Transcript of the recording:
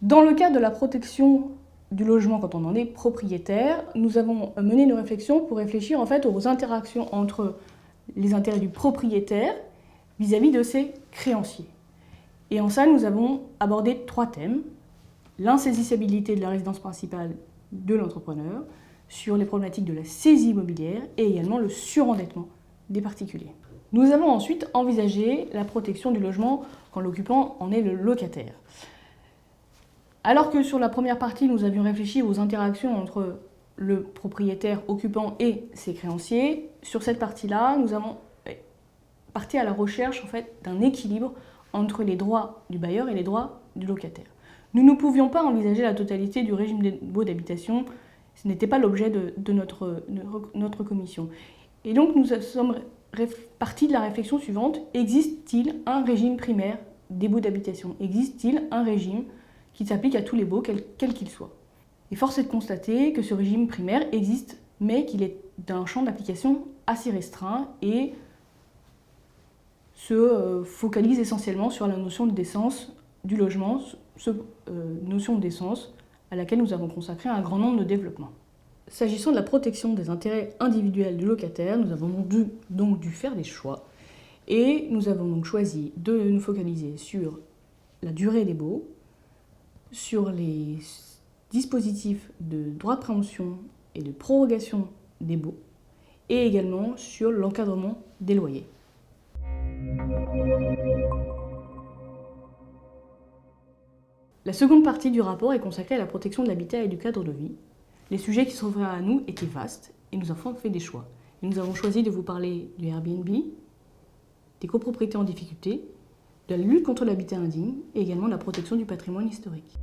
Dans le cadre de la protection du logement quand on en est propriétaire, nous avons mené une réflexion pour réfléchir en fait aux interactions entre les intérêts du propriétaire vis-à-vis de ses créanciers. Et en ça, nous avons abordé 3 thèmes. L'insaisissabilité de la résidence principale de l'entrepreneur, sur les problématiques de la saisie immobilière et également le surendettement des particuliers. Nous avons ensuite envisagé la protection du logement quand l'occupant en est le locataire. Alors que sur la première partie, nous avions réfléchi aux interactions entre le propriétaire occupant et ses créanciers, sur cette partie-là, nous avons parti à la recherche en fait, d'un équilibre entre les droits du bailleur et les droits du locataire. Nous ne pouvions pas envisager la totalité du régime des baux d'habitation, ce n'était pas l'objet de notre commission. Et donc nous sommes partis de la réflexion suivante, existe-t-il un régime primaire des baux d'habitation? Existe-t-il un régime qui s'applique à tous les baux, quels qu'ils soient? Et force est de constater que ce régime primaire existe, mais qu'il est d'un champ d'application assez restreint et se focalise essentiellement sur la notion de décence du logement, notion de décence à laquelle nous avons consacré un grand nombre de développements. S'agissant de la protection des intérêts individuels du locataire, nous avons donc dû faire des choix et nous avons donc choisi de nous focaliser sur la durée des baux, sur les dispositifs de droit de préemption et de prorogation des baux et également sur l'encadrement des loyers. La seconde partie du rapport est consacrée à la protection de l'habitat et du cadre de vie. Les sujets qui s'offraient à nous étaient vastes et nous avons fait des choix. Et nous avons choisi de vous parler du Airbnb, des copropriétés en difficulté, de la lutte contre l'habitat indigne et également de la protection du patrimoine historique.